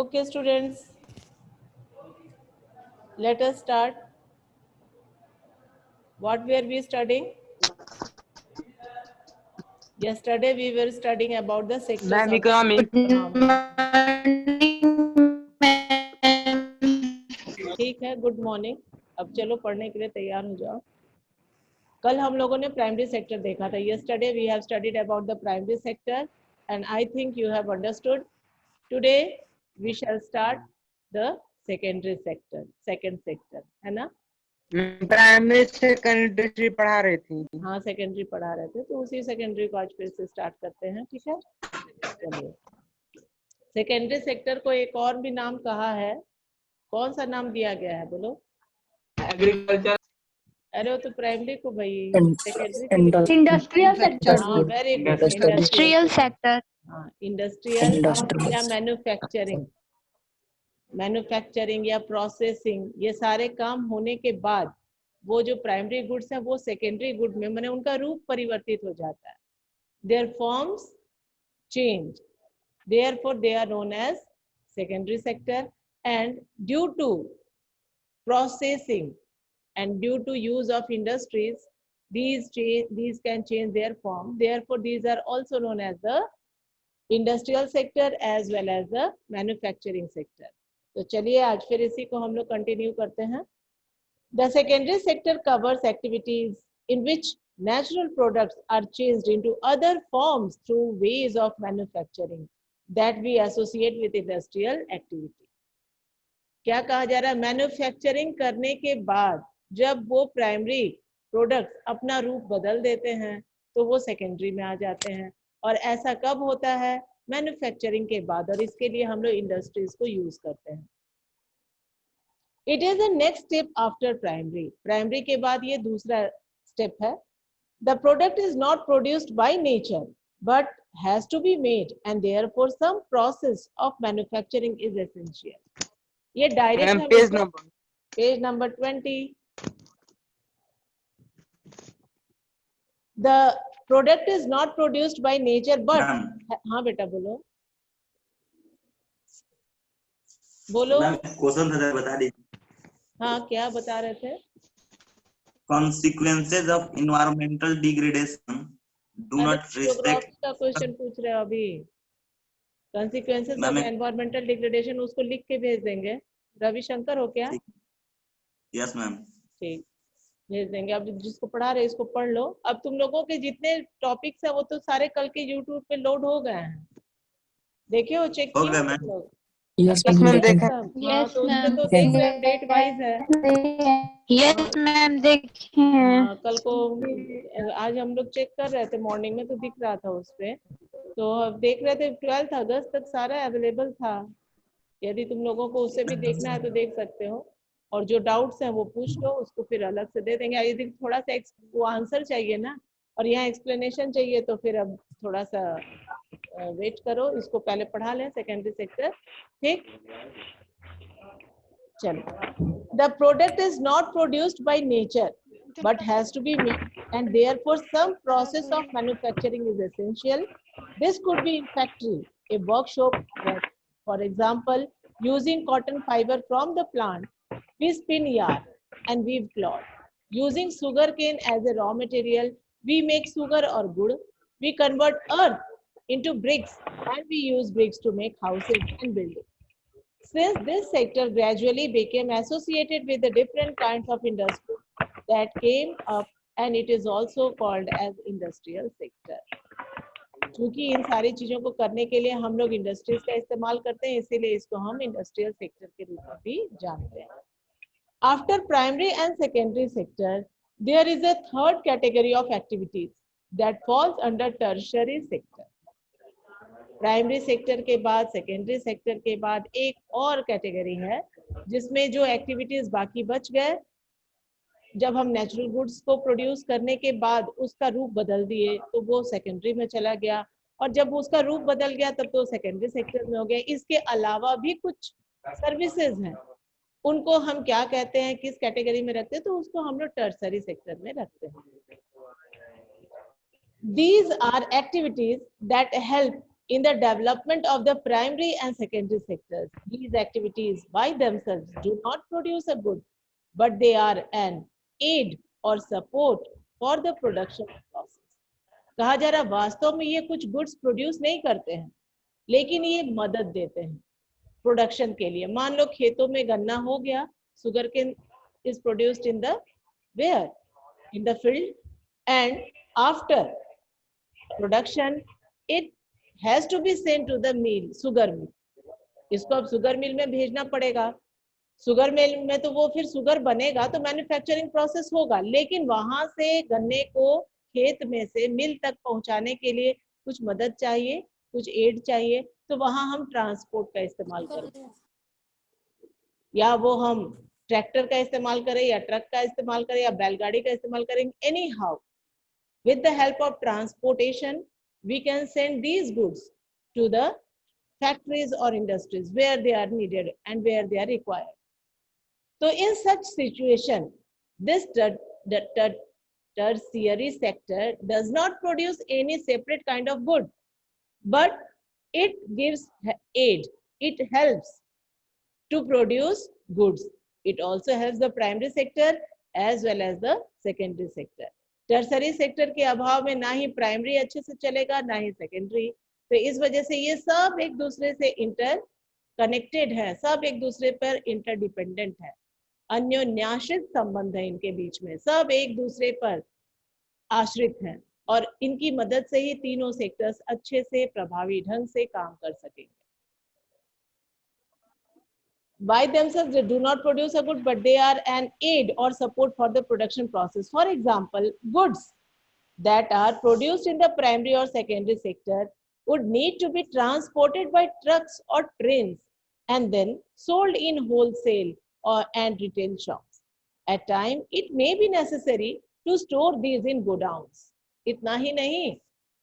Okay, students, let us start. What were we studying? Yesterday we were studying about the sectors Ma'am, of economic. ठीक है, good morning. अब चलो पढ़ने के लिए तैयार हो जाओ। कल हम लोगों ने प्राइमरी सेक्टर देखा था। yesterday we have studied about the primary sector and I think you have understood. Today we shall start the secondary sector, second sector, है ना? प्राइमरी सेकेंडरी पढ़ा रही थी। हाँ, सेकेंडरी पढ़ा रहे थे, तो उसी सेकेंडरी को आज फिर से स्टार्ट करते हैं। ठीक है, चलिए। सेकेंडरी सेक्टर को एक और भी नाम कहा है। कौन सा नाम दिया गया है, बोलो? एग्रीकल्चर। अरे वो तो प्राइमरी को भाई, सेकेंडरी इंडस्ट्रियल सेक्टर। हाँ, वेरी गुड, इंडस्ट्रियल सेक्टर। हाँ, इंडस्ट्रियल या मैन्युफैक्चरिंग, मैन्युफैक्चरिंग या प्रोसेसिंग, ये सारे काम होने के बाद वो जो प्राइमरी गुड्स है वो सेकेंडरी गुड में माने उनका रूप परिवर्तित हो जाता है। Their forms change, therefore they are known as secondary sector, and due to processing and due to use of industries, these can change their form, therefore these are also known as the industrial sector as well as the manufacturing sector. तो चलिए आज फिर इसी को हम लोग continue करते हैं। The secondary sector covers activities in which natural products are changed into other forms through ways of manufacturing that we associate with industrial activity. क्या कहा जा रहा है? मैन्युफैक्चरिंग करने के बाद जब वो प्राइमरी प्रोडक्ट्स अपना रूप बदल देते हैं तो वो सेकेंडरी में आ जाते हैं। और ऐसा कब होता है? मैन्युफैक्चरिंग के बाद, और इसके लिए हम लोग इंडस्ट्रीज को यूज करते हैं। It is the next step after primary. Primary के बाद ये दूसरा स्टेप है। The product is not produced by nature but has to be made and therefore some process of manufacturing is essential. ये direct page number 20। The product is not produced by nature but हाँ बेटा बोलो बोलो। Question था बता दीजिए। हाँ, क्या बता रहे थे? Consequences of environmental degradation do not respect का क्वेश्चन पूछ रहे हो अभी। Consequences of environmental degradation उसको लिख के भेज देंगे। रविशंकर हो क्या? Yes ma'am. ठीक, भेज देंगे। अब जिसको पढ़ा रहे इसको पढ़ लो। अब तुम लोगों के जितने टॉपिक्स है वो तो सारे कल के YouTube पे लोड हो गए हैं, देखे हो, चेक किए हो लोग? यस मैम देखा। यस मैम, तो देख रहे हैं डेट वाइज है। यस मैम देखे हैं। कल को आज हम लोग चेक कर रहे थे मॉर्निंग में तो दिख रहा था उस पे, तो अब देख रहे थे 12 अगस्त तक सारा अवेलेबल था। यदि तुम लोगों को उससे भी देखना है तो देख सकते हो, और जो डाउट्स हैं वो पूछ लो, उसको फिर अलग से दे देंगे। यदि थोड़ा सा वो आंसर चाहिए ना और यहाँ एक्सप्लेनेशन चाहिए तो फिर अब थोड़ा सा वेट करो, इसको पहले पढ़ा लें सेकेंडरी सेक्टर। ठीक, चलो। The product is not produced by nature but has to be made and therefore some process of manufacturing is essential. This could be in factory, a workshop, for example using cotton fiber from the plant we spin yarn and weave cloth. Using sugarcane as a raw material we make sugar or gur. We convert earth into bricks and we use bricks to make houses and buildings. Since this sector gradually became associated with the different kinds of industry that came up and it is also called as industrial sector. क्योंकि इन सारी चीजों को करने के लिए हम लोग industries का इस्तेमाल करते हैं, इसीलिए इसको हम इंडस्ट्रियल सेक्टर के रूप में भी जानते हैं। After primary and secondary sector there is a third category of activities that falls under tertiary sector. Primary sector के बाद, सेकेंडरी सेक्टर के बाद एक और कैटेगरी है जिसमें जो एक्टिविटीज बाकी बच गए, जब हम नेचुरल गुड्स को प्रोड्यूस करने के बाद उसका रूप बदल दिए तो वो सेकेंडरी में चला गया, और जब उसका रूप बदल गया तब तो सेकेंडरी सेक्टर में हो गया। इसके अलावा भी कुछ सर्विसेज हैं, उनको हम क्या कहते हैं, किस कैटेगरी में रखते हैं, तो उसको हम लोग टर्सरी सेक्टर में रखते हैं। These are activities that help in the development of the primary and secondary sectors. These activities by themselves do not produce a good, but they are an aid or support for the production process. कहा जा रहा वास्तव में ये कुछ goods produce नहीं करते हैं, लेकिन ये मदद देते हैं प्रोडक्शन के लिए. मान लो खेतों में गन्ना हो गया, sugar cane is produced in the where? In the field, and after production it has to be sent to the mill, sugar mill. इसको अब सुगर मिल में भेजना पड़ेगा. सुगर मिल में तो वो फिर सुगर बनेगा तो मैन्युफैक्चरिंग प्रोसेस होगा, लेकिन वहां से गन्ने को खेत में से मिल तक पहुंचाने के लिए कुछ मदद चाहिए, कुछ एड चाहिए, तो वहां हम ट्रांसपोर्ट का इस्तेमाल करते हैं. या वो हम ट्रैक्टर का इस्तेमाल करें या ट्रक का इस्तेमाल करें या बैलगाड़ी का इस्तेमाल करेंगे. Any how with the help of transportation we can send these goods to the factories or industries where they are needed and where they are required. So in such situation, this tertiary sector does not produce any separate kind of good, but it gives aid, it helps to produce goods. It also helps the primary sector as well as the secondary sector. Tertiary sector के अभाव में ना ही primary अच्छे से चलेगा ना ही secondary. तो इस वजह से ये सब एक दूसरे से इंटर कनेक्टेड है, सब एक दूसरे पर इंटरडिपेंडेंट है, अन्योन्याश्रित संबंध है इनके बीच में, सब एक दूसरे पर आश्रित हैं और इनकी मदद से ही तीनों सेक्टर्स अच्छे से प्रभावी ढंग से काम कर सकेंगे. By themselves they do not produce a good, but they are an aid or support for the production process. For example, goods that are produced in the primary or secondary sector would need to be transported by trucks or trains and then sold in wholesale or and retail shops. At times it may be necessary to store these in godowns. इतना ही नहीं,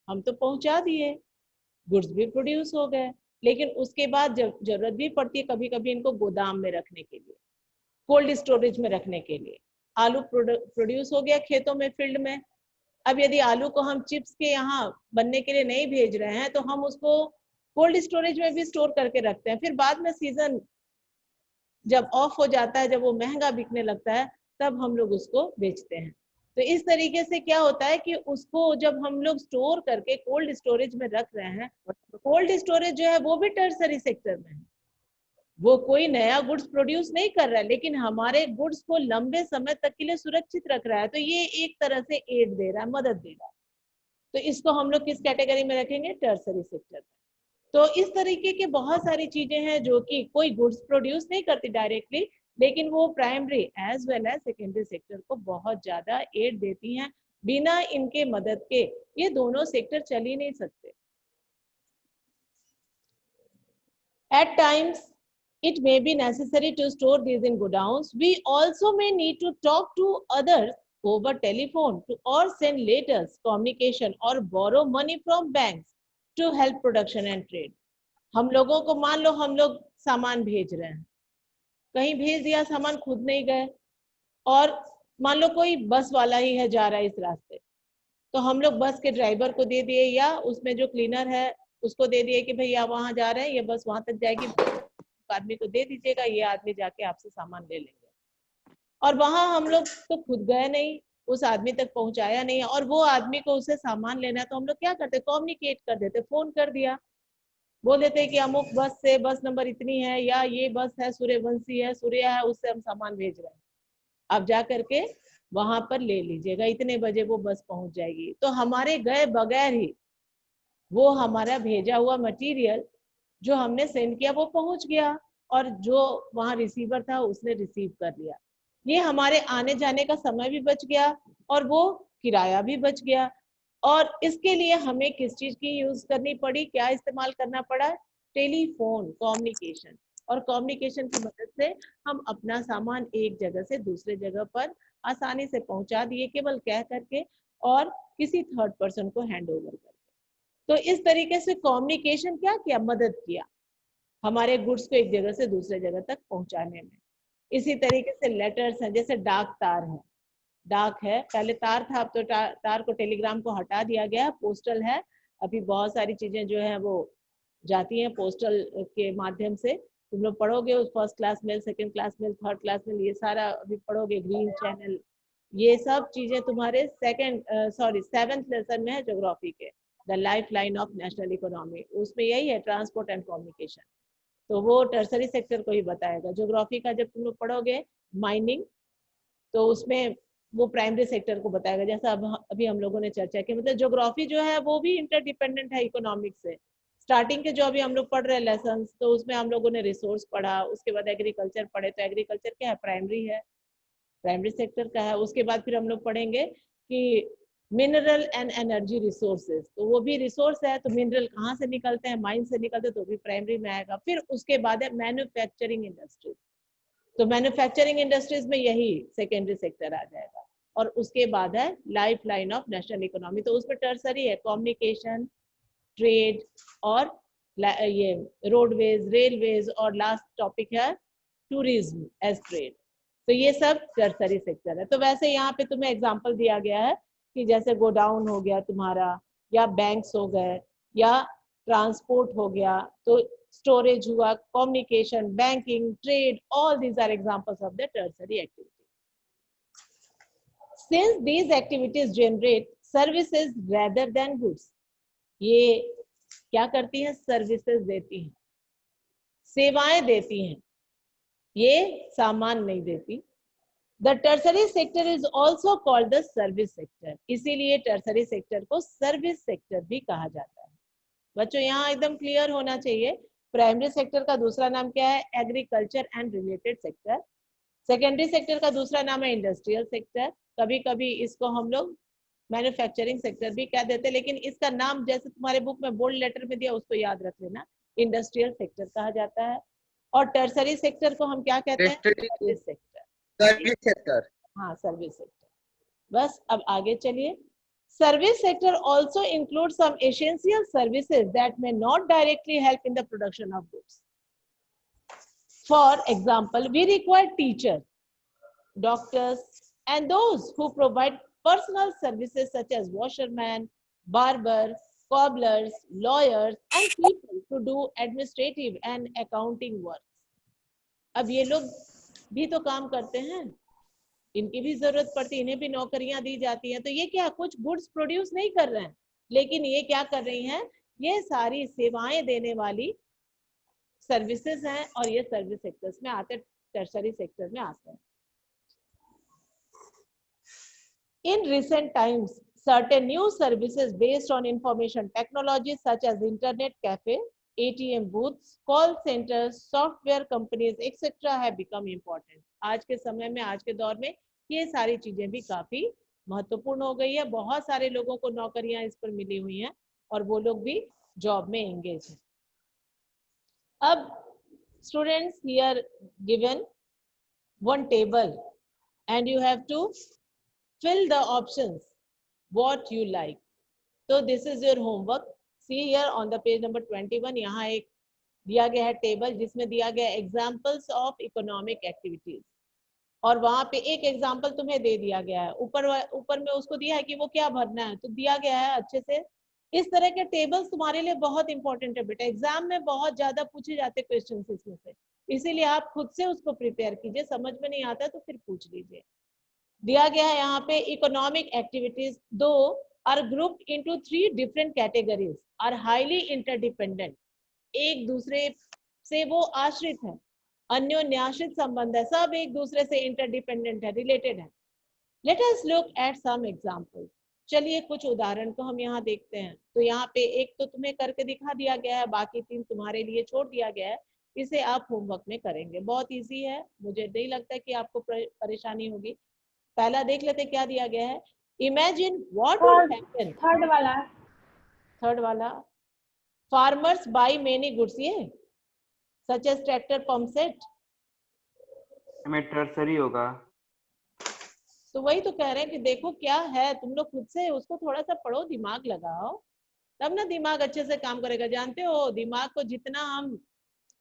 हम तो पहुंचा दिए, goods भी produce हो गए, लेकिन उसके बाद जब जरूरत भी पड़ती है कभी कभी इनको गोदाम में रखने के लिए, कोल्ड स्टोरेज में रखने के लिए. आलू प्रोड्यूस हो गया खेतों में, फील्ड में. अब यदि आलू को हम चिप्स के यहाँ बनने के लिए नहीं भेज रहे हैं तो हम उसको कोल्ड स्टोरेज में भी स्टोर करके रखते हैं. फिर बाद में सीजन जब ऑफ हो जाता है, जब वो महंगा बिकने लगता है, तब हम लोग उसको बेचते हैं. तो इस तरीके से क्या होता है कि उसको जब हम लोग स्टोर करके कोल्ड स्टोरेज में रख रहे हैं, कोल्ड स्टोरेज जो है वो भी टर्सरी सेक्टर में है, वो कोई नया गुड्स प्रोड्यूस नहीं कर रहा है, लेकिन हमारे गुड्स को लंबे समय तक के लिए सुरक्षित रख रहा है. तो ये एक तरह से एड दे रहा है, मदद दे रहा है. तो इसको हम लोग किस कैटेगरी में रखेंगे? टर्सरी सेक्टर में. तो इस तरीके के बहुत सारी चीजें हैं जो कि कोई गुड्स प्रोड्यूस नहीं करती डायरेक्टली, लेकिन वो primary as well as secondary sector को बहुत ज्यादा एड देती हैं. बिना इनके मदद के ये दोनों सेक्टर चल ही नहीं सकते. At times it may be necessary to store these in godowns. We also may need to talk to others over telephone or send letters, communication or borrow money from banks to help production and trade. हम लोगों को मान लो हम लोग सामान भेज रहे हैं, कहीं भेज दिया सामान, खुद नहीं गए, और मान लो कोई बस वाला ही है जा रहा है इस रास्ते, तो हम लोग बस के ड्राइवर को दे दिए या उसमें जो क्लीनर है उसको दे दिए कि भैया वहां जा रहे हैं, ये बस वहां तक जाएगी, आदमी को दे दीजिएगा, ये आदमी जाके आपसे सामान ले लेंगे. और वहां हम लोग तो खुद गए नहीं, उस आदमी तक पहुंचाया नहीं, और वो आदमी को उससे सामान लेना है तो हम लोग क्या करते, कम्युनिकेट कर देते, फोन कर दिया, बोल देते कि अमुक बस से बस नंबर इतनी है, या ये बस है सूर्यवंशी है, सूर्या है, उससे हम सामान भेज रहे हैं, आप जा करके वहां पर ले लीजिएगा, इतने बजे वो बस पहुंच जाएगी. तो हमारे गए बगैर ही वो हमारा भेजा हुआ मटेरियल जो हमने सेंड किया वो पहुंच गया, और जो वहां रिसीवर था उसने रिसीव कर लिया. ये हमारे आने जाने का समय भी बच गया और वो किराया भी बच गया. और इसके लिए हमें किस चीज की यूज करनी पड़ी, क्या इस्तेमाल करना पड़ा? Telephone, communication. और कम्युनिकेशन की मदद से हम अपना सामान एक जगह से दूसरे जगह पर आसानी से पहुंचा दिए, केवल कह करके और किसी थर्ड पर्सन को हैंड ओवर करके. तो इस तरीके से कम्युनिकेशन क्या किया, मदद किया हमारे गुड्स को एक जगह से दूसरे जगह तक पहुंचाने में. इसी तरीके से लेटर्स हैं, जैसे डाक तार है, डाक है, पहले तार था, अब तो तार को, टेलीग्राम को हटा दिया गया, पोस्टल है. अभी बहुत सारी चीजें जो है वो जाती हैं पोस्टल के माध्यम से। तुम लोग पढ़ोगे उस first class mail, second class mail, third class mail, ये सारा अभी पढ़ोगे, ग्रीन चैनल, ये सब चीजें तुम्हारे सेवेंथ लेसन में है ज्योग्राफी के, the life line of national economy, उसमें यही है ट्रांसपोर्ट एंड कम्युनिकेशन। तो वो टर्सरी सेक्टर को ही बताएगा। ज्योग्राफी का जब तुम लोग पढ़ोगे माइनिंग, तो उसमें वो प्राइमरी सेक्टर को बताएगा। जैसा अभी हम लोगों ने चर्चा की, मतलब ज्योग्राफी जो है वो भी इंटरडिपेंडेंट है इकोनॉमिक्स से। स्टार्टिंग के जो अभी हम लोग पढ़ रहे हैं लेसन, तो उसमें हम लोगों ने रिसोर्स पढ़ा, उसके बाद एग्रीकल्चर पढ़े, तो एग्रीकल्चर क्या है, प्राइमरी है, प्राइमरी सेक्टर का है। उसके बाद फिर हम लोग पढ़ेंगे कि मिनरल एंड एनर्जी रिसोर्सेज, तो वो भी रिसोर्स है, तो मिनरल कहाँ से निकलते हैं, माइन से निकलते हैं, तो भी प्राइमरी में आएगा। फिर उसके बाद है मैन्युफैक्चरिंग इंडस्ट्रीज, तो मैन्युफैक्चरिंग इंडस्ट्रीज में यही सेकेंडरी सेक्टर आ जाएगा। और उसके बाद है life line of national economy, तो उसमें टर्सरी है कम्युनिकेशन, ट्रेड और ये रोडवेज, रेलवेज, और लास्ट टॉपिक है टूरिज्म एज ट्रेड। तो ये सब टर्सरी सेक्टर है। तो वैसे यहाँ पे तुम्हें एग्जांपल दिया गया है कि जैसे गोडाउन हो गया तुम्हारा, या बैंक्स हो गए, या ट्रांसपोर्ट हो गया, तो स्टोरेज हुआ, communication, banking, trade, all these are examples of the tertiary activity. Since these activities generate services rather than goods, ये क्या करती हैं, सर्विसेज देती हैं, सेवाएं देती हैं, ये सामान नहीं देती। The tertiary sector is also called the service sector, इसीलिए टर्सरी सेक्टर को सर्विस सेक्टर भी कहा जाता है। बच्चों यहाँ एकदम क्लियर होना चाहिए, प्राइमरी सेक्टर का दूसरा नाम क्या है, agriculture and related sector. Secondary sector का दूसरा नाम है इंडस्ट्रियल सेक्टर, कभी कभी इसको हम लोग मैन्युफैक्चरिंग सेक्टर भी कह देते हैं, लेकिन इसका नाम जैसे तुम्हारे बुक में बोल्ड लेटर में दिया उसको याद रख लेना, इंडस्ट्रियल सेक्टर कहा जाता है। और टर्सरी सेक्टर को हम क्या कहते हैं, सर्विस सेक्टर। सर्विस सेक्टर, हाँ, सर्विस सेक्टर। बस अब आगे चलिए। Service sector also includes some essential services that may not directly help in the production of goods. For example, we require teachers, doctors, and those who provide personal services such as washerman, barber, cobblers, lawyers, and people to do administrative and accounting work. अब ये लोग भी तो काम करते हैं, इनकी भी जरूरत पड़ती है, इन्हें भी नौकरियां दी जाती हैं। तो ये क्या कुछ गुड्स प्रोड्यूस नहीं कर रहे हैं, लेकिन ये क्या कर रही हैं, ये सारी सेवाएं देने वाली सर्विसेज हैं, और ये सर्विस सेक्टर्स में आते हैं, टर्सरी सेक्टर में आते हैं। In recent times, certain new services based on information technology such as internet cafe, ATM booths, call centers, software companies, etc. have become important. आज के समय में, आज के दौर में ये सारी चीजें भी काफी महत्वपूर्ण हो गई है। बहुत सारे लोगों को नौकरियां इस पर मिली हुई हैं और वो लोग भी जॉब में एंगेज हैं। अब students here given one table and you have to fill the options what you like. So this is your homework. See here on the page number 21, यहाँ एक दिया गया है टेबल जिसमें दिया गया examples of economic activities, और वहां पे एक एग्जाम्पल तुम्हें दे दिया गया है, ऊपर में उसको दिया है कि वो क्या भरना है, तो दिया गया है अच्छे से। इस तरह के टेबल्स तुम्हारे लिए बहुत इंपॉर्टेंट है बेटा, एग्जाम में बहुत ज्यादा पूछे जाते क्वेश्चन इसमें से, इसीलिए आप खुद से उसको प्रिपेयर कीजिए, समझ में नहीं आता तो फिर पूछ लीजिए। दिया गया है यहाँ पे economic activities though are group into 3 different categories are highly interdependent, एक दूसरे से वो आश्रित है, अन्योन्याश्रित संबंध है, सब एक दूसरे से इंटरडिपेंडेंट है, रिलेटेड है। Let us look at some examples, चलिए कुछ उदाहरण को हम यहाँ देखते हैं। तो यहाँ पे एक तो तुम्हें करके दिखा दिया गया है, बाकी 3 तुम्हारे लिए छोड़ दिया गया है, इसे आप होमवर्क में करेंगे, बहुत इजी है, मुझे नहीं लगता कि आपको परेशानी होगी। पहला देख लेते क्या दिया गया है, imagine what would happen, third वाला फार्मर्स बाय मेनी गुड्स, ये such as tractor, pump set, में टर्सरी होगा। तो वही तो कह रहे हैं कि देखो क्या है, तुम लोग खुद से उसको थोड़ा सा पढ़ो, दिमाग लगाओ, तब ना दिमाग अच्छे से काम करेगा। जानते हो दिमाग को जितना हम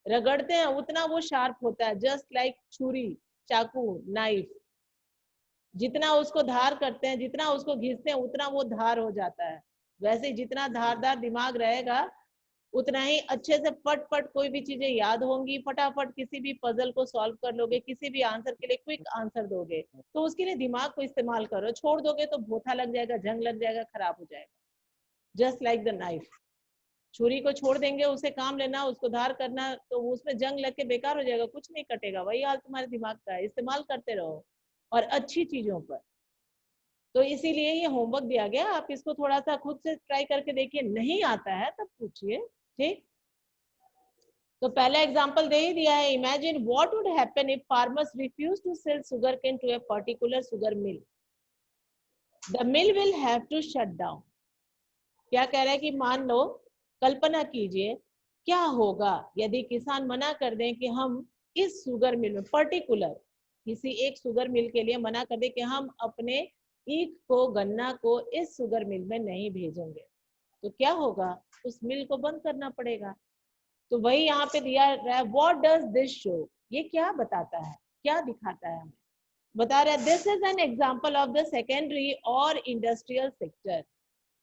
रगड़ते हैं उतना वो शार्प होता है, जस्ट लाइक छुरी, चाकू, नाइफ, जितना उसको धार करते हैं, जितना उसको घिसते हैं उतना वो धार हो जाता है। वैसे जितना धारदार दिमाग रहेगा उतना ही अच्छे से फट फट कोई भी चीजें याद होंगी, फटाफट किसी भी पजल को सॉल्व कर लोगे, किसी भी आंसर के लिए क्विक आंसर दोगे। तो उसके लिए दिमाग को इस्तेमाल करो, छोड़ दोगे तो भोथा लग जाएगा, जंग लग जाएगा, खराब हो जाएगा। जस्ट लाइक द नाइफ, छुरी को छोड़ देंगे, उसे काम लेना, उसको धार करना, तो उसमें जंग लग के बेकार हो जाएगा, कुछ नहीं कटेगा। वही हाल तुम्हारे दिमाग का है, इस्तेमाल करते रहो और अच्छी चीजों पर। तो इसीलिए ये होमवर्क दिया गया, आप इसको थोड़ा सा खुद से ट्राई करके देखिए, नहीं आता है तब पूछिए, ठीक। तो पहला एग्जांपल दे ही दिया है, imagine what would happen if farmers refuse to sell sugarcane to a particular sugar mill, the mill will have to shut down. क्या कह रहा है कि मान लो, कल्पना कीजिए क्या होगा यदि किसान मना कर दें कि हम इस शुगर मिल में, पर्टिकुलर किसी एक शुगर मिल के लिए मना कर दें कि हम अपने ईख को, गन्ना को इस शुगर मिल में नहीं भेजेंगे, तो क्या होगा? उस मिल को बंद करना पड़ेगा। तो वही यहाँ पे दिया रहा है, व्हाट डज दिस शो, ये क्या बताता है, क्या दिखाता है हमें? बता रहा है this is an example of the secondary or industrial sector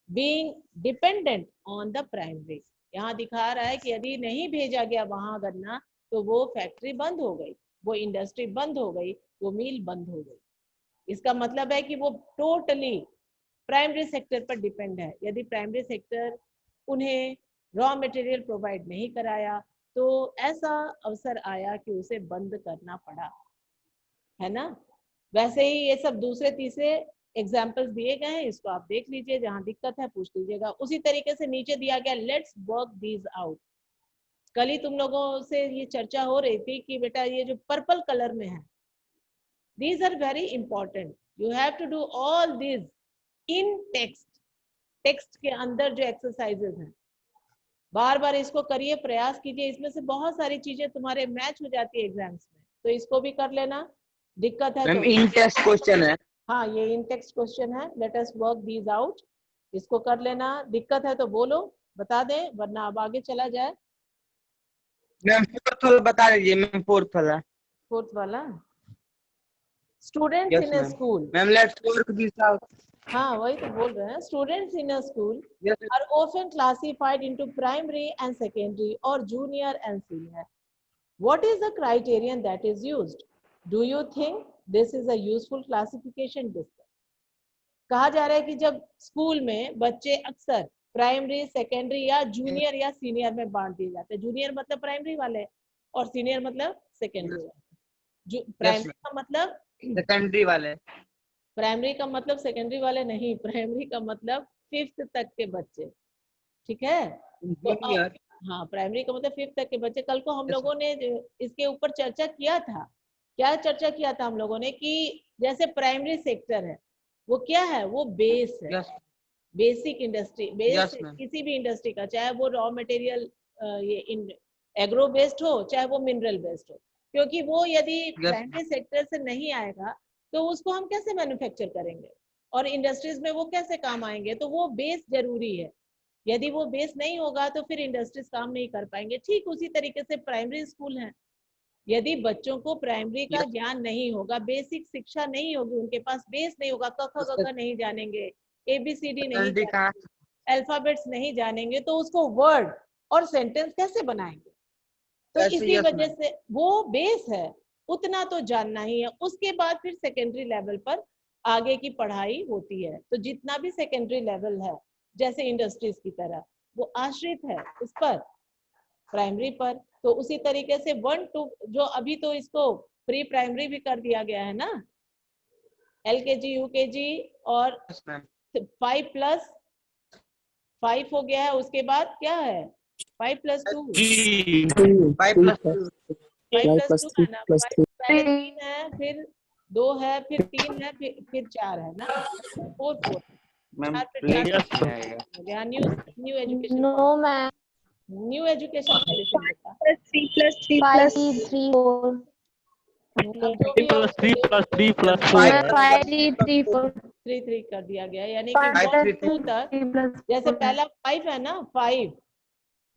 being dependent on the primary. यहाँ दिखा रहा है कि यदि नहीं भेजा गया वहां गन्ना, तो वो फैक्ट्री बंद हो गई, वो इंडस्ट्री बंद हो गई, वो मिल बंद हो गई। इसका मतलब है कि वो टोटली प्राइमरी सेक्टर पर डिपेंड है। यदि प्राइमरी सेक्टर उन्हें रॉ मटेरियल प्रोवाइड नहीं कराया, तो ऐसा अवसर आया कि उसे बंद करना पड़ा, है ना। वैसे ही ये सब दूसरे तीसरे एग्जाम्पल्स दिए गए हैं, इसको आप देख लीजिए, जहां दिक्कत है पूछ लीजिएगा। उसी तरीके से नीचे दिया गया, लेट्स वर्क दीज आउट। कल ही तुम लोगों से ये चर्चा हो रही थी कि बेटा ये जो पर्पल कलर में है, these are very important, you have to do all these in text। Text के अंदर जो एक्सरसाइजेस हैं, बार बार इसको करिए, प्रयास कीजिए, इसमें से बहुत सारी चीजें तुम्हारे मैच हो जाती है एग्जाम्स में, तो इसको भी कर लेना। दिक्कत है मैम तो इन टेस्ट क्वेश्चन है। हाँ, ये इन टेक्स्ट क्वेश्चन है, let us work these out, इसको कर लेना। दिक्कत है तो बोलो, बता दें, वरना अब आगे चला जाए। मैम फोर्थ वाला बता दीजिए, मैम फोर्थ वाला। फोर्थ वाला, students yes in a ma'am. School. Ma'am let's work this out. हाँ, वही तो बोल रहे हैं, students in a school yes are often classified into primary and secondary or junior and senior. What is the criterion that is used? Do you think this is a useful classification? Discuss. कहा जा रहा है कि जब school में बच्चे अक्सर primary, secondary या जूनियर या सीनियर में बांट दिए जाते हैं। जूनियर मतलब प्राइमरी वाले और सीनियर मतलब सेकेंडरी वाले। प्राइमरी का मतलब सेकेंडरी वाले। प्राइमरी का मतलब सेकेंडरी वाले नहीं, प्राइमरी का मतलब 5th तक के बच्चे, ठीक है। तो अब हाँ, प्राइमरी का मतलब 5th तक के बच्चे। कल को हम लोगों ने इसके ऊपर चर्चा किया था। क्या चर्चा किया था हम लोगों ने कि जैसे प्राइमरी सेक्टर है, वो क्या है, वो बेस है, बेसिक इंडस्ट्री, बेस किसी भी इंडस्ट्री का, चाहे वो रॉ मटेरियल ये एग्रो बेस्ड हो, चाहे वो मिनरल बेस्ड हो। क्योंकि वो यदि प्राइमरी सेक्टर से नहीं आएगा तो उसको हम कैसे मैन्युफैक्चर करेंगे, और इंडस्ट्रीज में वो कैसे काम आएंगे? तो वो बेस जरूरी है। यदि वो बेस नहीं होगा तो फिर इंडस्ट्रीज काम नहीं कर पाएंगे। ठीक उसी तरीके से प्राइमरी स्कूल है, यदि बच्चों को प्राइमरी का ज्ञान नहीं होगा, बेसिक शिक्षा नहीं होगी, उनके पास बेस नहीं होगा, क ख ग घ नहीं जानेंगे, ABCD नहीं जानेंगे, अल्फाबेट्स नहीं जानेंगे, तो उसको वर्ड और सेंटेंस कैसे बनाएंगे? तो इसी वजह से वो बेस है, उतना तो जानना ही है। उसके बाद फिर सेकेंडरी लेवल पर आगे की पढ़ाई होती है। तो जितना भी सेकेंडरी लेवल है, जैसे इंडस्ट्रीज की तरह, वो आश्रित है उस पर, प्राइमरी पर। तो उसी तरीके से 1 2 जो अभी तो इसको प्री प्राइमरी भी कर दिया गया है ना, LKG UKG और 5+5 हो गया है। उसके बाद क्या है, 5+2 है ना, 3 है, फिर 2 है, फिर 3 है, फिर 4 है ना, 4 4 new education. No ma'am, new education policy होगा 3 3 कर दिया गया, यानी कि 1 2 तक। जैसे पहला 5 है ना, 5,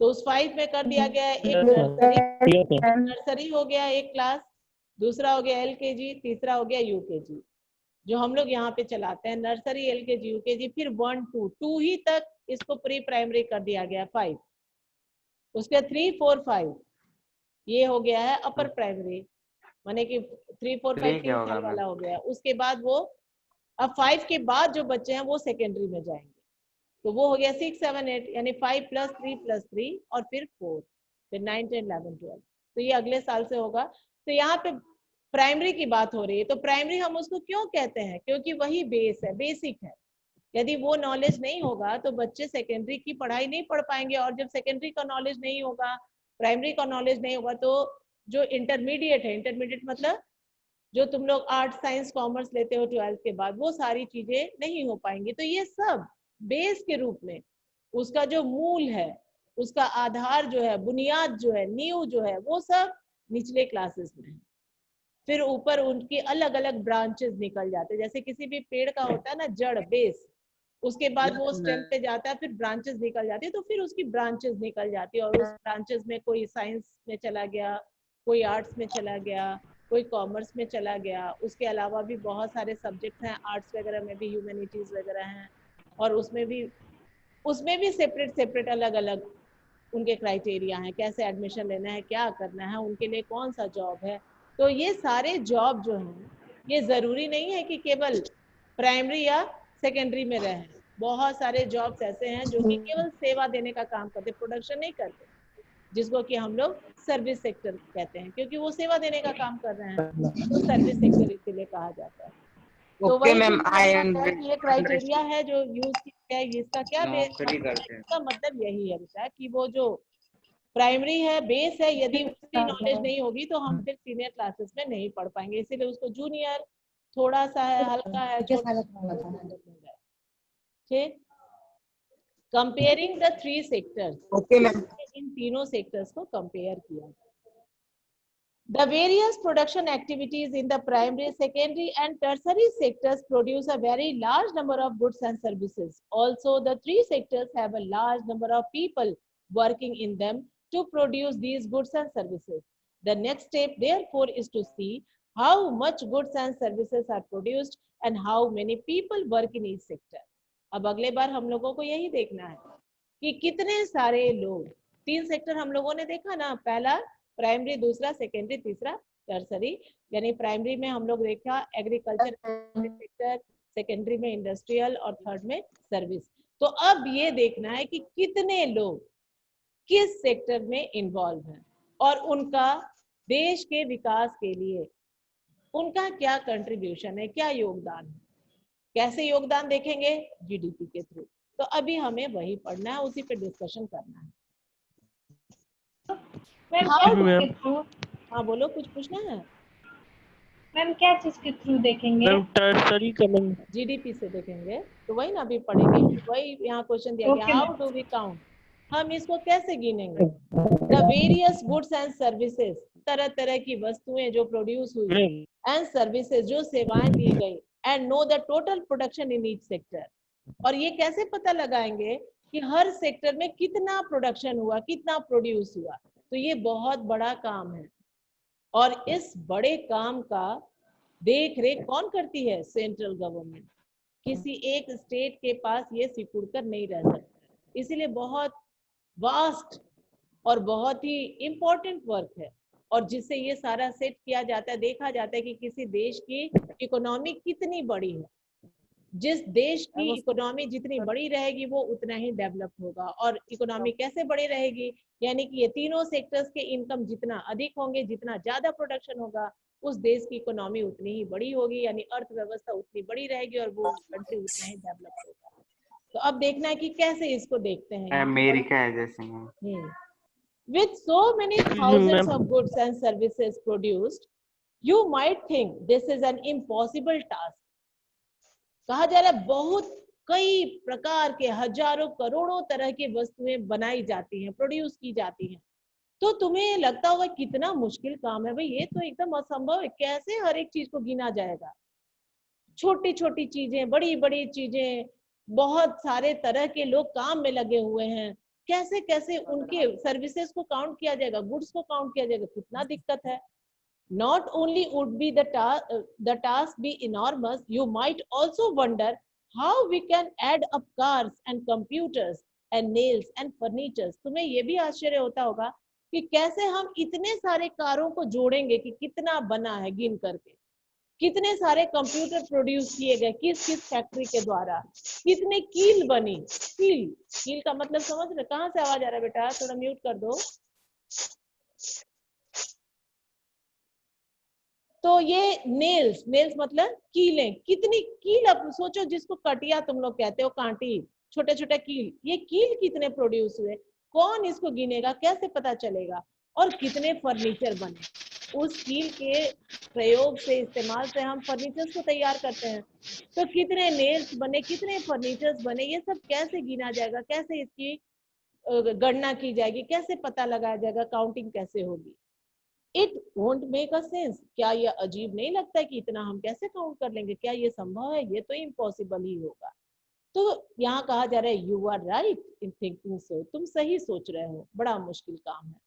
तो उस 5 में कर दिया गया है एक नर्सरी हो गया एक क्लास, दूसरा हो गया LKG, तीसरा हो गया UKG, जो हम लोग यहाँ पे चलाते हैं, नर्सरी LKG UKG, फिर 1 2 2 ही तक इसको प्री प्राइमरी कर दिया गया 5। उसके 3, 4, 5 ये हो गया है अपर प्राइमरी, माने कि 3, 4, 5 3 क्या 3 होगा साल मैम? वाला हो गया। उसके बाद वो अब 5 के बाद जो बच्चे हैं वो सेकेंडरी में जाएंगे, तो वो हो गया 6, 7, 8 यानी 5 + 3 + 3 और फिर 4, फिर 9, 10, 11, 12। तो ये अगले साल से होगा। तो यहाँ पे प्राइमरी की बात हो रही है, तो प्राइमरी हम उसको क्यों कहते हैं? क्योंकि वही बेस है, बेसिक है। यदि वो नॉलेज नहीं होगा तो बच्चे सेकेंडरी की पढ़ाई नहीं पढ़ पाएंगे, और जब सेकेंडरी का नॉलेज नहीं होगा, प्राइमरी का नॉलेज नहीं होगा, तो जो इंटरमीडिएट है, इंटरमीडिएट मतलब जो तुम लोग आर्ट, साइंस, कॉमर्स लेते हो 12th के बाद, वो सारी चीजें नहीं हो पाएंगी। तो ये सब बेस के रूप में उसका जो मूल है, उसका आधार जो है, बुनियाद जो है, नींव जो है, वो सब निचले क्लासेस में है। फिर ऊपर उनकी अलग अलग ब्रांचेस निकल जाते हैं, जैसे किसी भी पेड़ का होता है ना जड़, बेस, उसके बाद वो स्टेम पे जाता है, फिर ब्रांचेस निकल जाती है, तो फिर उसकी ब्रांचेस निकल जाती है, और उस ब्रांचेस में कोई साइंस में चला गया, कोई आर्ट्स में चला गया, कोई कॉमर्स में चला गया। उसके अलावा भी बहुत सारे सब्जेक्ट्स हैं, आर्ट्स वगैरह में भी, ह्यूमैनिटीज वगैरह हैं, और उसमें भी सेपरेट सेपरेट अलग अलग उनके क्राइटेरिया हैं, कैसे एडमिशन लेना है, क्या करना है, उनके लिए कौन सा जॉब है। तो ये सारे जॉब जो हैं, ये जरूरी नहीं है कि केवल प्राइमरी या सेकेंडरी में रहें। बहुत सारे जॉब्स ऐसे हैं जो कि केवल सेवा देने का काम करते, प्रोडक्शन नहीं करते, जिसको कि हम लोग सर्विस सेक्टर कहते हैं, क्योंकि वो सेवा देने का काम कर रहे हैं, तो सर्विस सेक्टर इसीलिए कहा जाता है। तो ओके वही मैम, चीज आई समझना है कि ये क्राइटेरिया है जो यूज किया है, इसका क्या नौकरी मतलब है? करते हैं। इसका मतलब यही है बेटा कि वो जो प्राइमरी है, बेस है, यदि उसकी नॉलेज नहीं होगी तो हम फिर सीनियर क्लासेस में नहीं पढ़ पाएंगे, इसीलिए उसको जूनियर थोड़ा सा है, हल्का है, छोटा है। ठीक, comparing the 3 sectors, okay ma'am. इन तीनों सेक्टर्स को कंपेयर किया। The various production activities in the primary, secondary and tertiary sectors produce a very large number of goods and services. Also, the 3 sectors have a large number of people working in them to produce these goods and services. The next step, therefore, is to see how much goods and services are produced and how many people work in each sector. अब अगले बार हम लोगों को यही देखना है कि कितने सारे लोग, 3 सेक्टर हम लोगों ने देखा ना, पहला प्राइमरी, दूसरा सेकेंडरी, तीसरा टर्सरी। यानी प्राइमरी में हम लोग देखा एग्रीकल्चर सेक्टर, सेकेंडरी में इंडस्ट्रियल और थर्ड में सर्विस। तो अब ये देखना है कि कितने लोग किस सेक्टर में इन्वॉल्व हैं और उनका देश के विकास के लिए उनका क्या कंट्रीब्यूशन है, क्या योगदान है। कैसे योगदान देखेंगे? जीडीपी के थ्रू। तो अभी हमें वही पढ़ना है, उसी पे डिस्कशन करना है। के थ्रू? हाँ बोलो, कुछ पूछना है? मैम क्या चीज के थ्रू देखेंगे? टर्सरी कमिंग जीडीपी से देखेंगे, तो वही ना अभी पढ़ेंगे, वही यहाँ क्वेश्चन दिया गया, हाउ डू वी काउंट, हम इसको कैसे गिनेंगे। The various goods and services, तरह तरह की वस्तुएं जो प्रोड्यूस हुई, एंड सर्विसेज जो सेवाएं दी गई, and know the total production in each sector. और ये कैसे पता लगाएंगे कि हर सेक्टर में कितना प्रोडक्शन हुआ, कितना प्रोड्यूस हुआ। तो ये बहुत बड़ा काम है, और इस बड़े काम का देख रेख कौन करती है? Central government. किसी एक स्टेट के पास ये सिकुड़ कर नहीं रह सकता, इसीलिए बहुत वास्ट और बहुत ही इम्पोर्टेंट वर्क है, और जिससे ये सारा सेट किया जाता है, देखा जाता है कि किसी देश की इकोनॉमी कितनी बड़ी है। जिस देश की इकोनॉमी जितनी बड़ी रहेगी वो उतना ही डेवलप होगा। और इकोनॉमी कैसे बड़ी रहेगी? यानी कि ये तीनों सेक्टर्स के इनकम जितना अधिक होंगे, जितना ज्यादा प्रोडक्शन होगा, उस देश की इकोनॉमी उतनी ही बड़ी होगी, यानी अर्थव्यवस्था उतनी बड़ी रहेगी और वो कंट्री उतना ही डेवलप होगा। तो अब देखना है कि कैसे इसको देखते हैं। अमेरिका है जैसे ma'am. With so many thousands of goods and services produced, you might think this is an impossible task. कहा जा रहा है बहुत कई प्रकार के हजारों करोड़ों तरह की वस्तुएं बनाई जाती हैं, प्रोड्यूस की जाती हैं। तो तुम्हें लगता होगा कितना मुश्किल काम है भाई, ये तो एकदम असंभव है, कैसे हर एक चीज को गिना जाएगा। छोटी छोटी चीजें, बड़ी बड़ी चीजें, बहुत सारे तरह के लोग काम में लगे हुए हैं, कैसे कैसे उनके सर्विसेज को काउंट किया जाएगा, गुड्स को काउंट किया जाएगा, कितना दिक्कत है। Not only would be the task be enormous, you might also wonder how we can add up cars and computers and nails and furnitures. तुम्हें ये भी आश्चर्य होता होगा कि कैसे हम इतने सारे कारों को जोड़ेंगे कि कितना बना है गिन करके, कितने सारे कंप्यूटर प्रोड्यूस किए गए, किस किस फैक्ट्री के द्वारा, कितने कील बनी। कील, कील का मतलब समझ रहे? कहाँ से आवाज आ रहा है बेटा? थोड़ा म्यूट कर दो। तो ये नेल्स, नेल्स मतलब कीलें, कितनी कील, अब सोचो जिसको कटिया तुम लोग कहते हो, कांटी, छोटे छोटे कील, ये कील कितने प्रोड्यूस हुए, कौन इसको गिनेगा, कैसे पता चलेगा? और कितने फर्नीचर बने उस कील के प्रयोग से, इस्तेमाल से हम फर्नीचर्स को तैयार करते हैं। तो कितने नेल्स बने, कितने फर्नीचर्स बने, ये सब कैसे गिना जाएगा, कैसे इसकी गणना की जाएगी, कैसे पता लगाया जाएगा, काउंटिंग कैसे होगी? It won't make a sense. क्या ये अजीब नहीं लगता है कि इतना हम कैसे काउंट कर लेंगे? क्या ये संभव है? ये तो इम्पॉसिबल ही होगा। तो यहाँ कहा जा रहा है you are right in thinking so, तुम सही सोच रहे हो, बड़ा मुश्किल काम है।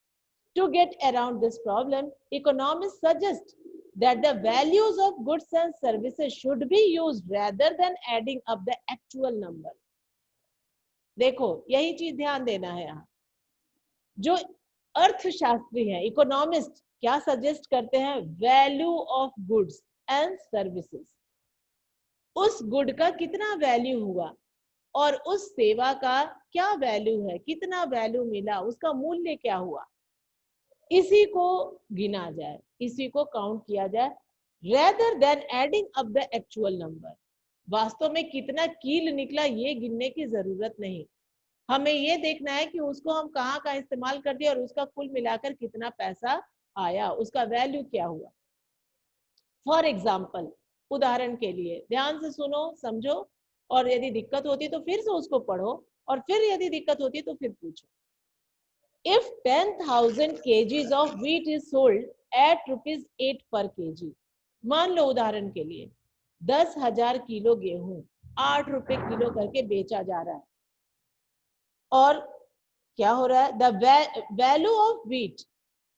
To get around this problem, economist suggest that the values of goods and services should be used rather than adding up the actual number. देखो यही चीज ध्यान देना है यहाँ। जो अर्थशास्त्री है, इकोनॉमिस्ट, क्या सजेस्ट करते हैं? Value of goods and services. उस गुड का कितना वैल्यू हुआ और उस सेवा का क्या वैल्यू है, कितना वैल्यू मिला, उसका मूल्य क्या हुआ, इसी को गिना जाए, इसी को काउंट किया जाए, rather than adding up the actual number. वास्तव में कितना कील निकला ये गिनने की जरूरत नहीं, हमें ये देखना है कि उसको हम कहाँ का इस्तेमाल कर दिया और उसका कुल मिलाकर कितना पैसा आया, उसका वैल्यू क्या हुआ। फॉर एग्जाम्पल, उदाहरण के लिए ध्यान से सुनो, समझो, और यदि दिक्कत होती तो फिर से उसको पढ़ो, और फिर यदि दिक्कत होती तो फिर पूछो। If 10,000 kgs of wheat is sold at ₹8 per kg, मान लो उदाहरण के लिए 10,000 किलो गेहूं 8 रुपए किलो करके बेचा जा रहा है, और क्या हो रहा है? द वैल्यू ऑफ व्हीट,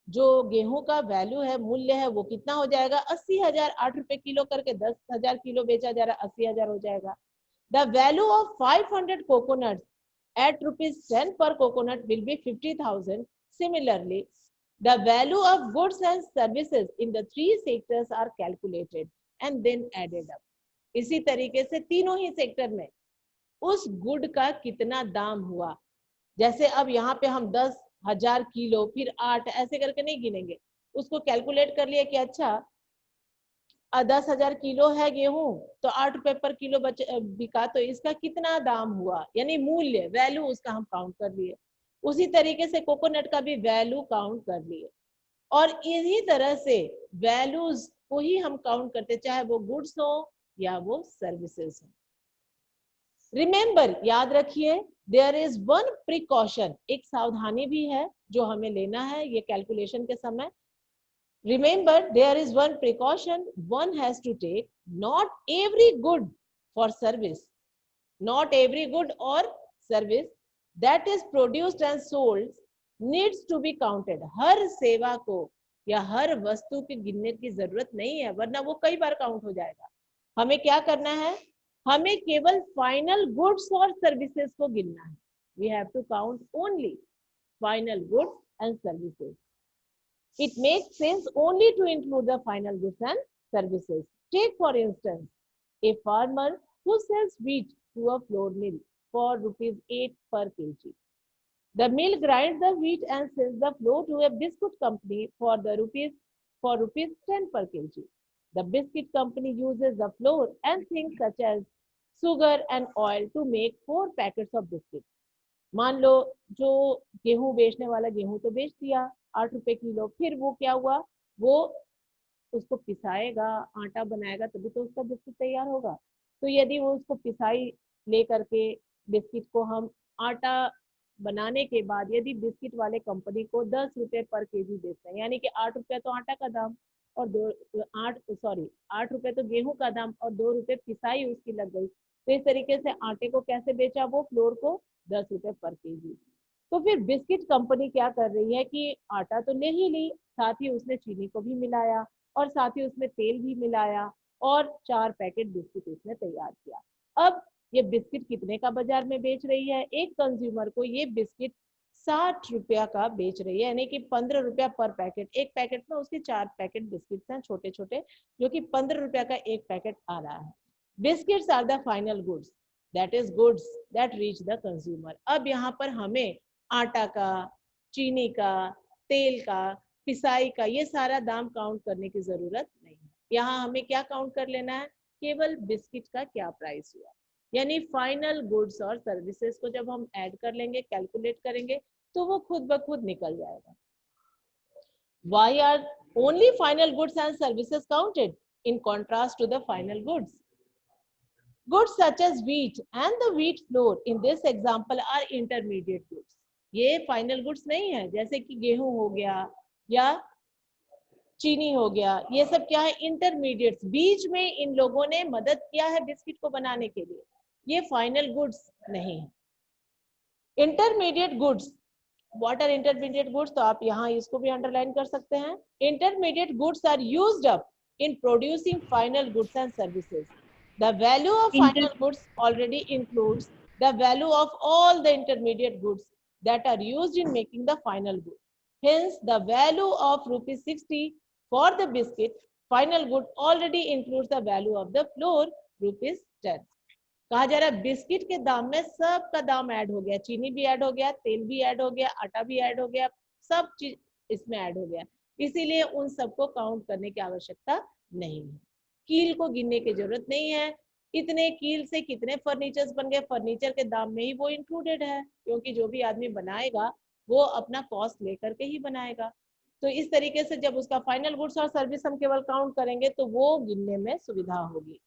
जो गेहूं का वैल्यू है, मूल्य है, वो कितना हो जाएगा? 80,000। 8 रुपए किलो करके 10,000 किलो बेचा जा रहा है, 80,000 हो जाएगा। The value of 500 coconuts at ₹10 per coconut will be 50,000. Similarly, the value of goods and services in the three sectors are calculated and then added up. इसी तरीके से तीनों ही सेक्टर में उस गुड का कितना दाम हुआ, जैसे अब यहाँ पे हम 10,000 किलो फिर 8 ऐसे करके नहीं गिनेंगे, उसको कैलकुलेट कर लिया कि अच्छा 10,000 किलो है गेहूं तो 8 रुपए पर किलो बिका, तो इसका कितना दाम हुआ, यानी मूल्य, वैल्यू, उसका हम काउंट कर लिए। उसी तरीके से कोकोनट का भी वैल्यू काउंट कर लिए, और इन्हीं तरह से वैल्यूज को ही हम काउंट करते, चाहे वो गुड्स हो या वो सर्विसेज हो। रिमेंबर, याद रखिए, देयर इज वन प्रिकॉशन, एक सावधानी भी है जो हमें लेना है ये कैलकुलेशन के समय। Remember, there is one precaution one has to take. Not every good for service, not every good or service that is produced and sold needs to be counted. हर सेवा को या हर वस्तु की गिनने की जरूरत नहीं है, वरना वो कई बार काउंट हो जाएगा। हमें क्या करना है? हमें केवल फाइनल गुड्स और सर्विसेज को गिनना है। We have to count only final goods and services. It makes sense only to include the final goods and services. Take for instance, a farmer who sells wheat to a flour mill for ₹8 per kg. The mill grinds the wheat and sells the flour to a biscuit company for rupees 10 per kg. The biscuit company uses the flour and things such as sugar and oil to make 4 packets of biscuit. मान लो जो गेहूं बेचने वाला गेहूं तो बेच दिया 8 रुपए किलो, फिर वो क्या हुआ, वो उसको पिसाएगा, आटा बनाएगा, तभी तो उसका बिस्किट तैयार होगा। तो यदि वो उसको पिसाई ले करके बिस्किट को हम आटा बनाने के बाद यदि बिस्किट वाले कंपनी को 10 रुपए पर केजी बेचते हैं, यानी कि 8 रुपए तो आटा का दाम और 8 रुपए तो गेहूं का दाम और 2 रुपए पिसाई उसकी लग गई। तो इस तरीके से आटे को कैसे बेचा, वो फ्लोर को 10 रुपए पर केजी। तो फिर बिस्किट कंपनी क्या कर रही है कि आटा तो ले ही ली, साथ ही उसने चीनी को भी मिलाया और साथ ही उसमें तेल भी मिलाया और 4 पैकेट बिस्किट उसने तैयार किया। अब ये बिस्किट कितने का बाजार में बेच रही है, एक कंज्यूमर को ये बिस्किट 60 रुपया का बेच रही है, यानी कि 15 रुपया पर पैकेट। एक पैकेट में उसके 4 पैकेट बिस्किट्स हैं छोटे छोटे, जो कि 15 रुपया का एक पैकेट आ रहा है। Biscuits are the final goods, that is goods that reach the consumer. अब यहाँ पर हमें आटा का, चीनी का, तेल का, पिसाई का, ये सारा दाम काउंट करने की जरूरत नहीं है। यहाँ हमें क्या काउंट कर लेना है, केवल बिस्किट का क्या प्राइस हुआ, यानी फाइनल गुड्स और सर्विसेज को जब हम ऐड कर लेंगे, कैलकुलेट करेंगे, तो वो खुद ब खुद निकल जाएगा। Why are only final goods and services counted in contrast to the final goods? Goods such as wheat and the wheat flour in this example are intermediate goods. ये फाइनल गुड्स नहीं है, जैसे कि गेहूं हो गया या चीनी हो गया, ये सब क्या है, इंटरमीडिएट्स। बीच में इन लोगों ने मदद किया है बिस्किट को बनाने के लिए, ये फाइनल गुड्स नहीं है। Intermediate goods, what are intermediate goods, तो आप यहाँ इसको भी अंडरलाइन कर सकते हैं। Intermediate goods are used up in producing final goods and services. The value of final goods already includes the value of all the intermediate goods that are used in making the final good. Hence, the value of rupees 60 for the biscuit final good already includes the value of the flour rupees 10. कहा जा रहा है biscuit के दाम में सब का दाम ऐड हो गया, चीनी भी ऐड हो गया, तेल भी ऐड हो गया, आटा भी ऐड हो गया, सब चीज इसमें ऐड हो गया, इसीलिए उन सबको काउंट करने की आवश्यकता नहीं है। कील को गिनने की जरूरत नहीं है, इतने कील से कितने फर्नीचर्स बन गए, फर्नीचर के दाम में ही वो इंक्लूडेड है, क्योंकि जो भी आदमी बनाएगा वो अपना कॉस्ट लेकर के ही बनाएगा। तो इस तरीके से जब उसका फाइनल गुड्स और सर्विस हम केवल काउंट करेंगे तो वो गिनने में सुविधा होगी।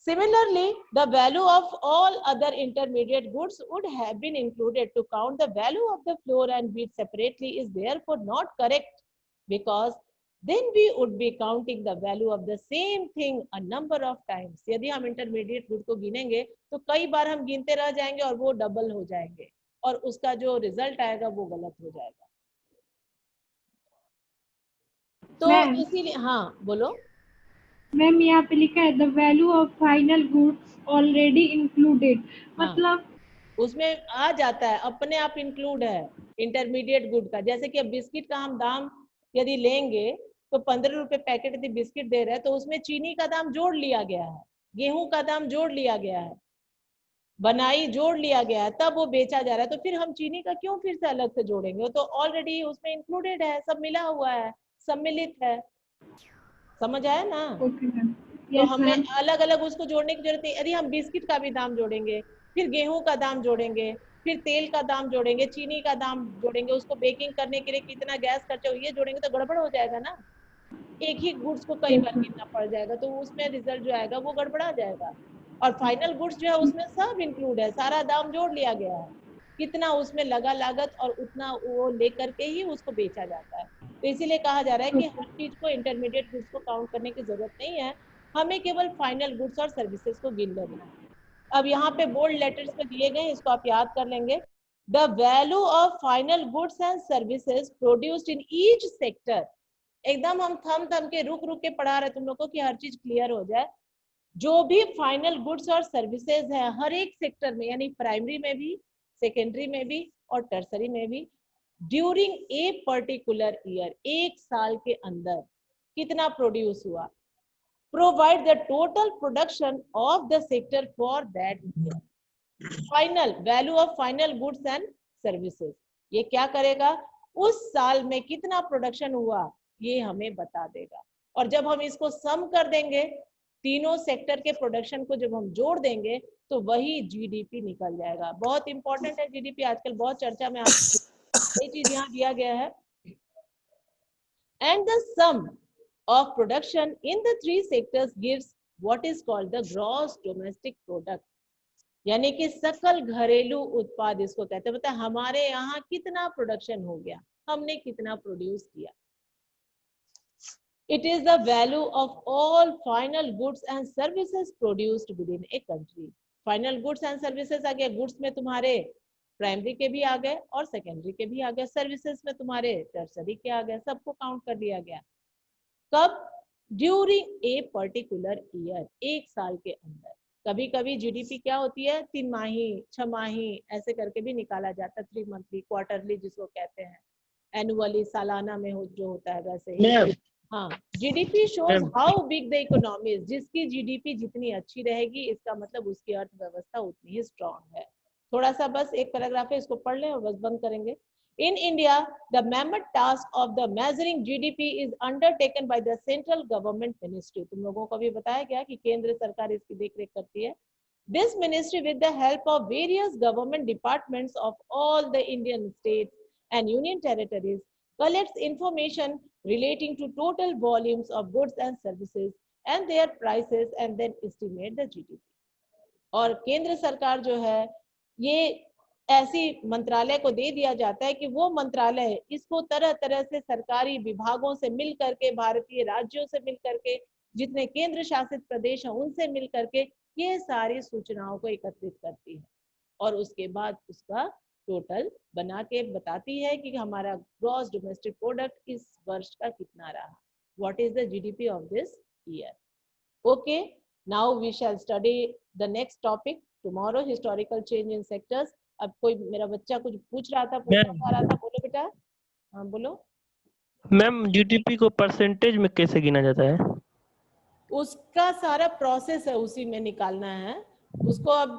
Similarly, the value of all other intermediate goods would have been included. To count the value of the flour and wheat separately is therefore not correct, because then we would be counting the value of the same thing a number of times. यदि हम intermediate good को गिनेंगे तो कई बार हम गिनते रह जाएंगे और वो डबल हो जाएंगे और उसका जो रिजल्ट आएगा वो गलत हो जाएगा। तो इसीलिए, हाँ बोलो मैम, यहाँ पे लिखा है the value of final goods already included, मतलब उसमें आ जाता है, अपने आप इंक्लूड है इंटरमीडिएट गुड का। जैसे कि अब बिस्किट का हम दाम यदि लेंगे तो 15 रुपए पैकेट यदि बिस्किट दे रहे हैं तो उसमें चीनी का दाम जोड़ लिया गया है, गेहूं का दाम जोड़ लिया गया है, बनाई जोड़ लिया गया है, तब वो बेचा जा रहा है। तो फिर हम चीनी का क्यों फिर से अलग से जोड़ेंगे, तो ऑलरेडी उसमें इंक्लूडेड है, सब मिला हुआ है, सम्मिलित है। समझ आया ना? तो हमें अलग अलग उसको जोड़ने की जरूरत नहीं। यदि हम बिस्किट का भी दाम जोड़ेंगे, फिर गेहूं का दाम जोड़ेंगे, फिर तेल का दाम जोड़ेंगे, चीनी का दाम जोड़ेंगे, उसको बेकिंग करने के लिए कितना गैस खर्चा हो, ये जोड़ेंगे तो गड़बड़ हो जाएगा ना। एक ही गुड्स को कई बार गिनना पड़ जाएगा तो उसमें रिजल्ट जो आएगा वो गड़बड़ा जाएगा। और फाइनल गुड्स जो है उसमें सब इंक्लूड है, सारा दाम जोड़ लिया गया है, कितना उसमें लगा लागत और उतना वो लेकर के ही उसको बेचा जाता है। तो इसीलिए कहा जा रहा है कि हर चीज को इंटरमीडिएट गुड्स को काउंट करने की जरूरत नहीं है, हमें केवल फाइनल गुड्स और सर्विसेज को गिन लेना है। अब यहाँ पे बोल्ड लेटर्स में दिए गए, इसको आप याद कर लेंगे। The value of final goods and services produced in each sector, एकदम हम थम के रुक के पढ़ा रहे तुम लोग को कि हर चीज क्लियर हो जाए। जो भी फाइनल गुड्स और सर्विसेज है हर एक सेक्टर में, यानी प्राइमरी में भी, सेकेंडरी में भी और टर्सरी में भी, ड्यूरिंग ए पर्टिकुलर ईयर, एक साल के अंदर कितना प्रोड्यूस हुआ, provide the total production of the sector for that year. Final value of final goods and services, ये क्या करेगा, उस साल में कितना प्रोडक्शन हुआ ये हमें बता देगा। और जब हम इसको सम कर देंगे, तीनों सेक्टर के प्रोडक्शन को जब हम जोड़ देंगे तो वही जीडीपी निकल जाएगा। बहुत इंपॉर्टेंट है जीडीपी, आजकल बहुत चर्चा में ये चीज यहाँ दिया गया है। And the sum of production in the 3 sectors gives what is called the gross domestic product, यानी कि सकल घरेलू उत्पाद इसको कहते हैं। मतलब हमारे यहाँ कितना प्रोडक्शन हो गया, हमने कितना प्रोड्यूस किया। It is the value of all final goods and services produced within a country. Final goods and services आ गया, गुड्स में तुम्हारे प्राइमरी के भी आ गए और सेकेंडरी के भी आ गए, सर्विसेज में तुम्हारे टर्सरी के आ गए, सबको काउंट कर लिया गया। कब? ड्यूरिंग ए पर्टिकुलर ईयर, एक साल के अंदर। कभी कभी जीडीपी क्या होती है, 3 माही 6 माही ऐसे करके भी निकाला जाता है, 3 मंथली क्वार्टरली जिसको कहते हैं, एनुअली सालाना में जो होता है वैसे ही। हाँ, GDP shows how big the economy is, जिसकी जीडीपी जितनी अच्छी रहेगी इसका मतलब उसकी अर्थव्यवस्था उतनी ही स्ट्रांग है। थोड़ा सा बस एक पैराग्राफ है, इसको पढ़ लें और बस बंद करेंगे। In India, the mammoth task of the measuring GDP is undertaken by the central government ministry. तुम लोगों को भी बताया गया कि केंद्र सरकार इसकी देखरेख करती है। This ministry, with the help of various government departments of all the Indian states and union territories, collects information relating to total volumes of goods and services and their prices and then estimate the GDP. और केंद्र सरकार जो है ये ऐसी मंत्रालय को दे दिया जाता है कि वो मंत्रालय इसको तरह तरह से सरकारी विभागों से मिल करके, भारतीय राज्यों से मिल करके, जितने केंद्र शासित प्रदेश हैं उनसे मिल करके ये सारी सूचनाओं को एकत्रित करती है और उसके बाद उसका टोटल बना के बताती है कि हमारा ग्रॉस डोमेस्टिक प्रोडक्ट इस वर्ष का कितना रहा, what is the GDP of this year. Okay, now we shall study the next topic tomorrow, historical change in sectors. अब कोई मेरा बच्चा कुछ पूछ रहा था, पूछना चाह रहा था, बोलो बेटा। हाँ बोलो। मैम जीडीपी को परसेंटेज में कैसे गिना जाता है? उसका सारा प्रोसेस है, उसी में निकालना है उसको। अब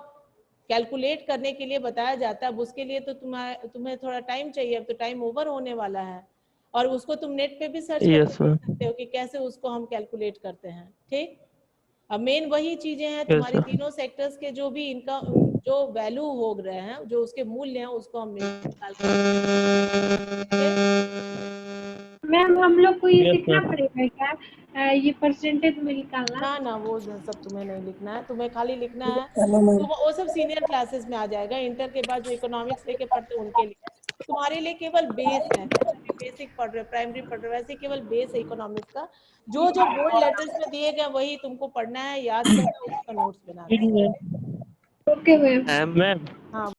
कैलकुलेट करने के लिए बताया जाता है, अब उसके लिए तो तुम्हें थोड़ा टाइम चाहिए, अब तो टाइम ओवर होने वाला है और उसको तुम नेट पे भी सर्च करके देख सकते हो कि कैसे उसको हम कैलकुलेट करते हैं। ठीक, अब मेन वही चीजें हैं तुम्हारी तीनों सेक्टर्स के, जो भी इनका जो वैल्यू हो रहे हैं, जो उसके मूल्य हैं, उसको हम निकाल कर। मैम हम लोग को ये सीखना पड़ेगा क्या, ये परसेंटेज में निकालना? ना ना, वो सब तुम्हें नहीं लिखना है, तुम्हें खाली लिखना है, तुम वो सब सीनियर क्लासेस में आ जाएगा। इंटर के बाद जो इकोनॉमिक्स लेके पढ़ते हैं उनके लिए, तुम्हारे लिए केवल बेस है, बेसिक पढ़ रहे, प्राइमरी पढ़ रहे, वैसे केवल बेस है इकोनॉमिक्स का। जो जो बोल्ड लेटर्स में दिए गए वही तुमको पढ़ना है, याद करना, उसका नोट्स बनाना है। Okay ma'am. मैम हाँ